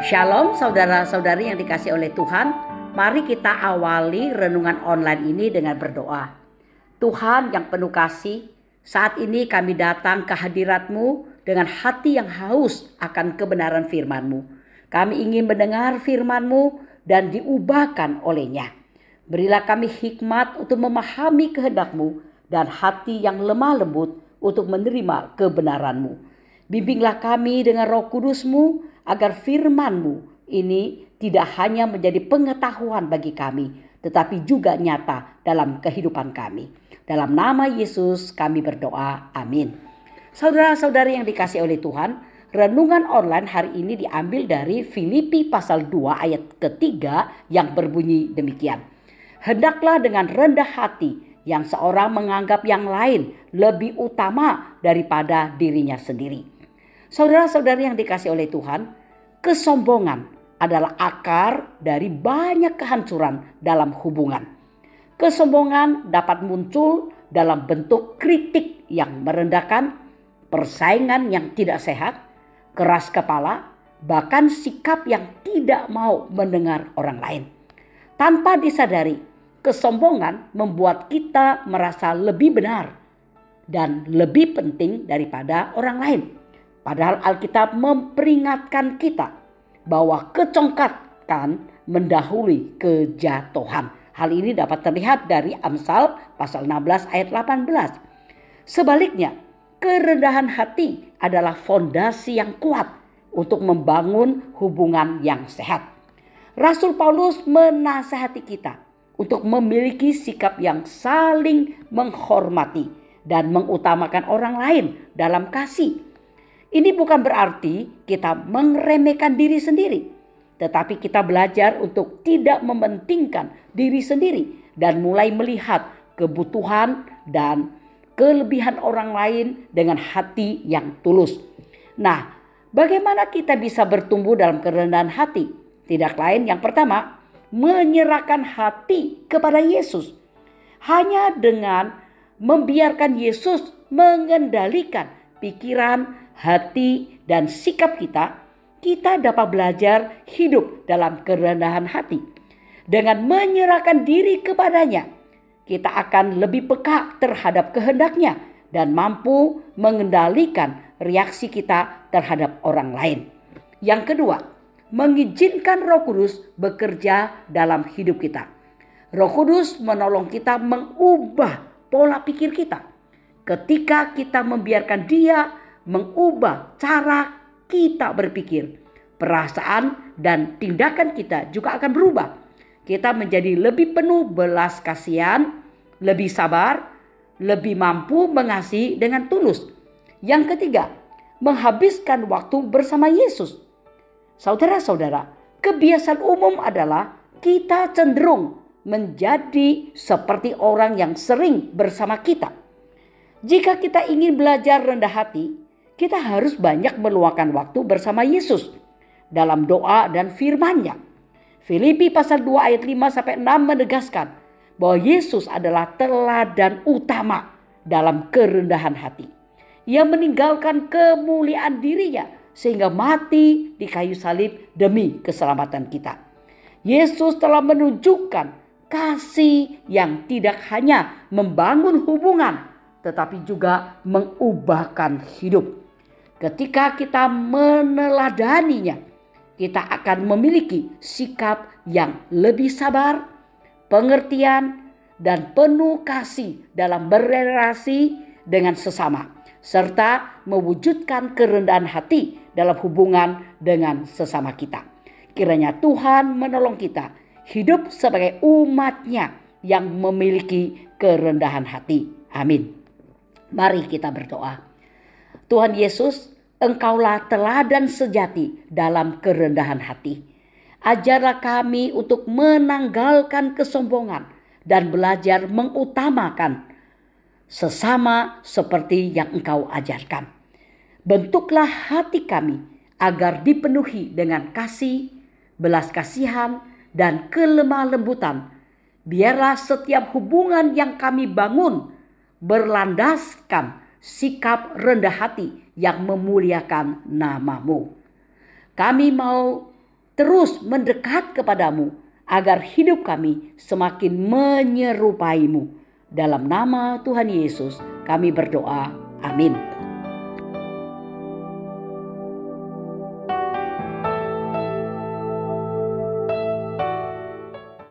Shalom saudara-saudari yang dikasih oleh Tuhan. Mari kita awali renungan online ini dengan berdoa. Tuhan yang penuh kasih, saat ini kami datang ke hadirat-Mu dengan hati yang haus akan kebenaran firman-Mu. Kami ingin mendengar firman-Mu dan diubahkan olehnya. Berilah kami hikmat untuk memahami kehendak-Mu dan hati yang lemah lembut untuk menerima kebenaran-Mu. Bimbinglah kami dengan Roh Kudus-Mu agar firman-Mu ini tidak hanya menjadi pengetahuan bagi kami, tetapi juga nyata dalam kehidupan kami. Dalam nama Yesus kami berdoa, amin. Saudara-saudari yang dikasih oleh Tuhan, renungan online hari ini diambil dari Filipi pasal 2 ayat ketiga yang berbunyi demikian. Hendaklah dengan rendah hati yang seorang menganggap yang lain lebih utama daripada dirinya sendiri. Saudara-saudari yang dikasih oleh Tuhan, kesombongan adalah akar dari banyak kehancuran dalam hubungan. Kesombongan dapat muncul dalam bentuk kritik yang merendahkan, persaingan yang tidak sehat, keras kepala, bahkan sikap yang tidak mau mendengar orang lain. Tanpa disadari, kesombongan membuat kita merasa lebih benar dan lebih penting daripada orang lain. Padahal Alkitab memperingatkan kita bahwa kecongkakan mendahului kejatuhan. Hal ini dapat terlihat dari Amsal pasal 16 ayat 18. Sebaliknya, kerendahan hati adalah fondasi yang kuat untuk membangun hubungan yang sehat. Rasul Paulus menasihati kita untuk memiliki sikap yang saling menghormati dan mengutamakan orang lain dalam kasih. Ini bukan berarti kita meremehkan diri sendiri, tetapi kita belajar untuk tidak mementingkan diri sendiri dan mulai melihat kebutuhan dan kelebihan orang lain dengan hati yang tulus. Nah, bagaimana kita bisa bertumbuh dalam kerendahan hati? Tidak lain, yang pertama, menyerahkan hati kepada Yesus. Hanya dengan membiarkan Yesus mengendalikan pikiran, hati, dan sikap kita, kita dapat belajar hidup dalam kerendahan hati. Dengan menyerahkan diri kepadanya, kita akan lebih peka terhadap kehendaknya dan mampu mengendalikan reaksi kita terhadap orang lain. Yang kedua, mengizinkan Roh Kudus bekerja dalam hidup kita. Roh Kudus menolong kita mengubah pola pikir kita. Ketika kita membiarkan Dia mengubah cara kita berpikir, perasaan dan tindakan kita juga akan berubah. Kita menjadi lebih penuh belas kasihan, lebih sabar, lebih mampu mengasihi dengan tulus. Yang ketiga, menghabiskan waktu bersama Yesus. Saudara-saudara, kebiasaan umum adalah kita cenderung menjadi seperti orang yang sering bersama kita. Jika kita ingin belajar rendah hati, kita harus banyak meluangkan waktu bersama Yesus dalam doa dan firman-Nya. Filipi pasal 2 ayat 5-6 menegaskan bahwa Yesus adalah teladan utama dalam kerendahan hati. Ia meninggalkan kemuliaan dirinya sehingga mati di kayu salib demi keselamatan kita. Yesus telah menunjukkan kasih yang tidak hanya membangun hubungan, tetapi juga mengubahkan hidup. Ketika kita meneladaninya, kita akan memiliki sikap yang lebih sabar, pengertian, dan penuh kasih dalam berrelasi dengan sesama, serta mewujudkan kerendahan hati dalam hubungan dengan sesama kita. Kiranya Tuhan menolong kita hidup sebagai umat-Nya yang memiliki kerendahan hati. Amin. Mari kita berdoa. Tuhan Yesus, Engkaulah teladan sejati dalam kerendahan hati. Ajarlah kami untuk menanggalkan kesombongan dan belajar mengutamakan sesama seperti yang Engkau ajarkan. Bentuklah hati kami agar dipenuhi dengan kasih, belas kasihan, dan kelemah lembutan. Biarlah setiap hubungan yang kami bangun berlandaskan sikap rendah hati yang memuliakan nama-Mu. Kami mau terus mendekat kepadamu, agar hidup kami semakin menyerupai-Mu. Dalam nama Tuhan Yesus kami berdoa. Amin.